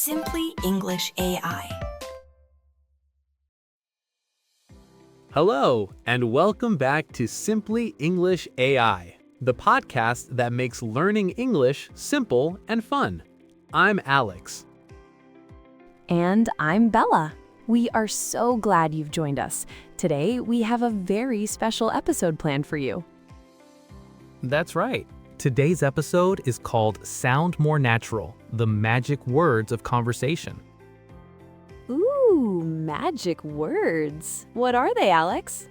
Simply English AI. Hello, and welcome back to Simply English AI, the podcast that makes learning English simple and fun. I'm Alex. And I'm Bella. We are so glad you've joined us. Today, we have a very special episode planned for you. That's right. Today's episode is called Sound More Natural, the Magic Words of Conversation. Ooh, magic words. What are they, Alex?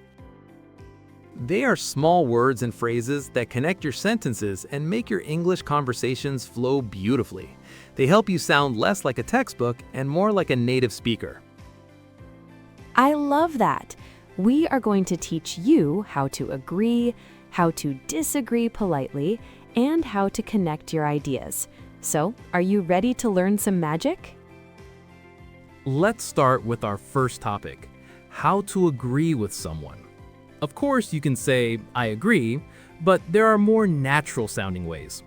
They are small words and phrases that connect your sentences and make your English conversations flow beautifully. They help you sound less like a textbook and more like a native speaker. I love that. We are going to teach you how to agree, how to disagree politely, and how to connect your ideas. So, are you ready to learn some magic? Let's start with our first topic, how to agree with someone. Of course, you can say, I agree, but there are more natural sounding ways.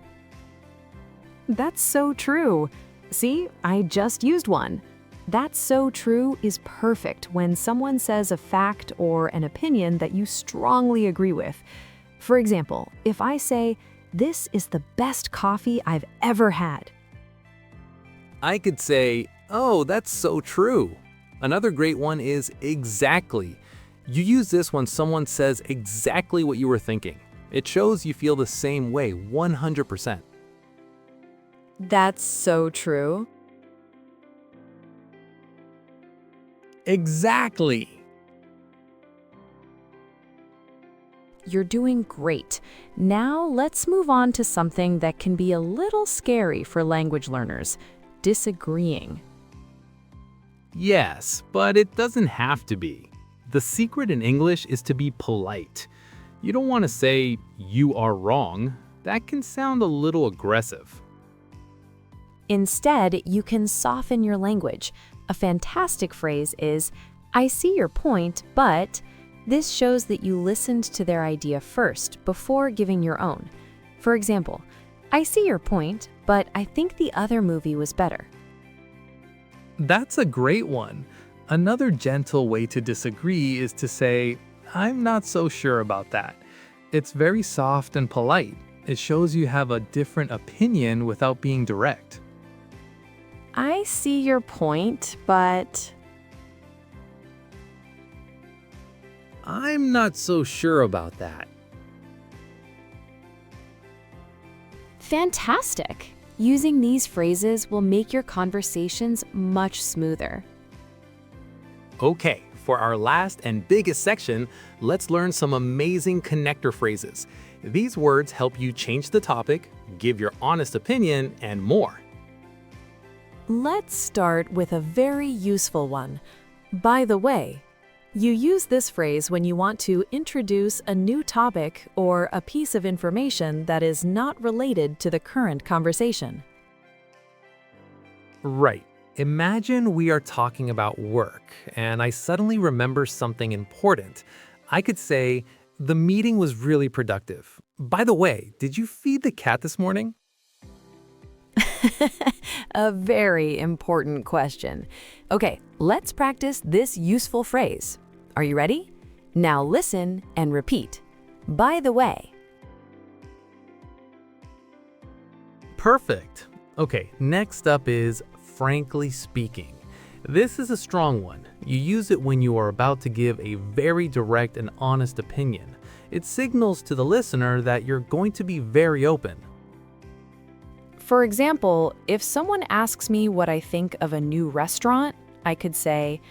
That's so true. See, I just used one. That's so true is perfect when someone says a fact or an opinion that you strongly agree with. For example, if I say, this is the best coffee I've ever had. I could say, oh, that's so true. Another great one is exactly. You use this when someone says exactly what you were thinking. It shows you feel the same way 100%. That's so true. Exactly. You're doing great. Now let's move on to something that can be a little scary for language learners, disagreeing. Yes, but it doesn't have to be. The secret in English is to be polite. You don't want to say, you are wrong. That can sound a little aggressive. Instead, you can soften your language. A fantastic phrase is, I see your point, but... This shows that you listened to their idea first before giving your own. For example, I see your point, but I think the other movie was better. That's a great one. Another gentle way to disagree is to say, I'm not so sure about that. It's very soft and polite. It shows you have a different opinion without being direct. I see your point, but... I'm not so sure about that. Fantastic! Using these phrases will make your conversations much smoother. Okay, for our last and biggest section, let's learn some amazing connector phrases. These words help you change the topic, give your honest opinion, and more. Let's start with a very useful one. By the way. You use this phrase when you want to introduce a new topic or a piece of information that is not related to the current conversation. Right. Imagine we are talking about work, and I suddenly remember something important. I could say, the meeting was really productive. By the way, did you feed the cat this morning? A very important question. Okay, let's practice this useful phrase. Are you ready? Now listen and repeat. By the way. Perfect. Okay, next up is frankly speaking. This is a strong one. You use it when you are about to give a very direct and honest opinion. It signals to the listener that you're going to be very open. For example, if someone asks me what I think of a new restaurant, I could say,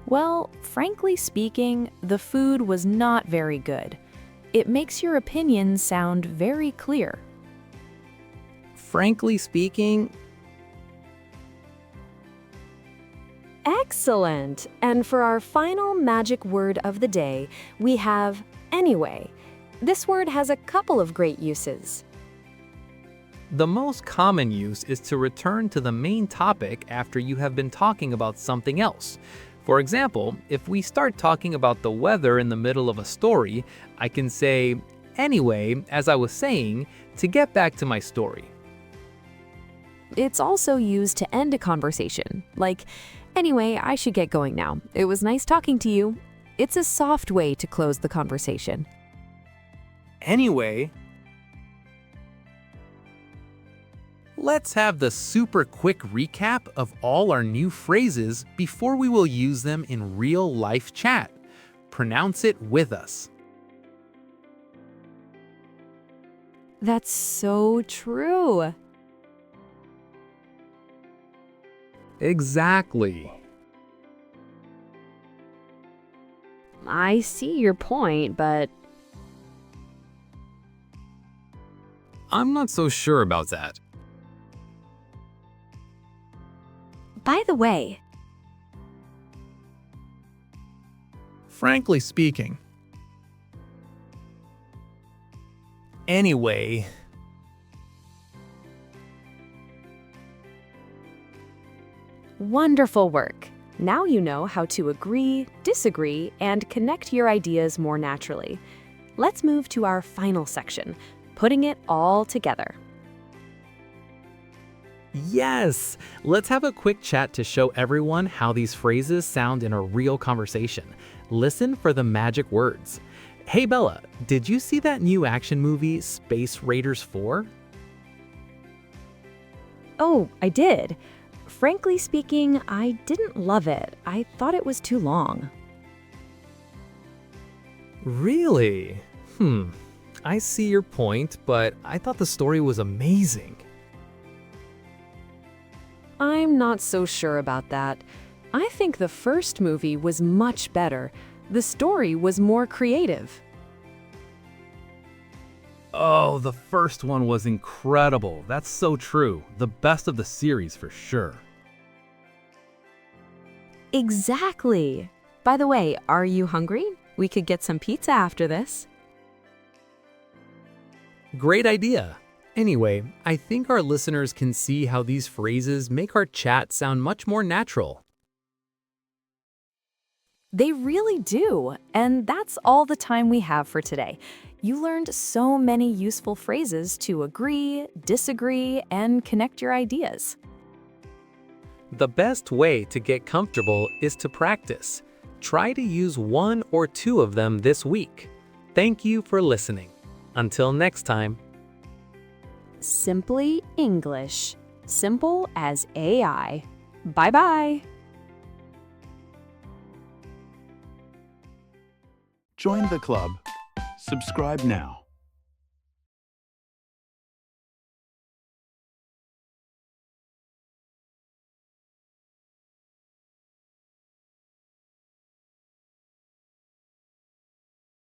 well, frankly speaking, the food was not very good. It makes your opinion sound very clear. Frankly speaking. Excellent! And for our final magic word of the day, we have anyway. This word has a couple of great uses. The most common use is to return to the main topic after you have been talking about something else. For example, if we start talking about the weather in the middle of a story, I can say, anyway, as I was saying, to get back to my story. It's also used to end a conversation, like, "Anyway, I should get going now. It was nice talking to you." It's a soft way to close the conversation. Anyway, let's have the super quick recap of all our new phrases before we will use them in real life chat. Pronounce it with us. That's so true. Exactly. I see your point, but I'm not so sure about that. by the way, Frankly speaking. Anyway. wonderful work. Now you know how to agree, disagree, and connect your ideas more naturally. Let's move to our final section, putting it all together. Yes! Let's have a quick chat to show everyone how these phrases sound in a real conversation. Listen for the magic words. Hey Bella, did you see that new action movie, Space Raiders 4? Oh, I did. Frankly speaking, I didn't love it. I thought it was too long. Really? I see your point, but I thought the story was amazing. I'm not so sure about that. I think the first movie was much better. The story was more creative. Oh, the first one was incredible. That's so true. The best of the series for sure. Exactly. By the way, are you hungry? We could get some pizza after this. Great idea. Anyway, I think our listeners can see how these phrases make our chat sound much more natural. They really do. And that's all the time we have for today. You learned so many useful phrases to agree, disagree, and connect your ideas. The best way to get comfortable is to practice. Try to use one or two of them this week. Thank you for listening. Until next time. Simply English. Simple as AI. Bye-bye. Join the club. Subscribe now.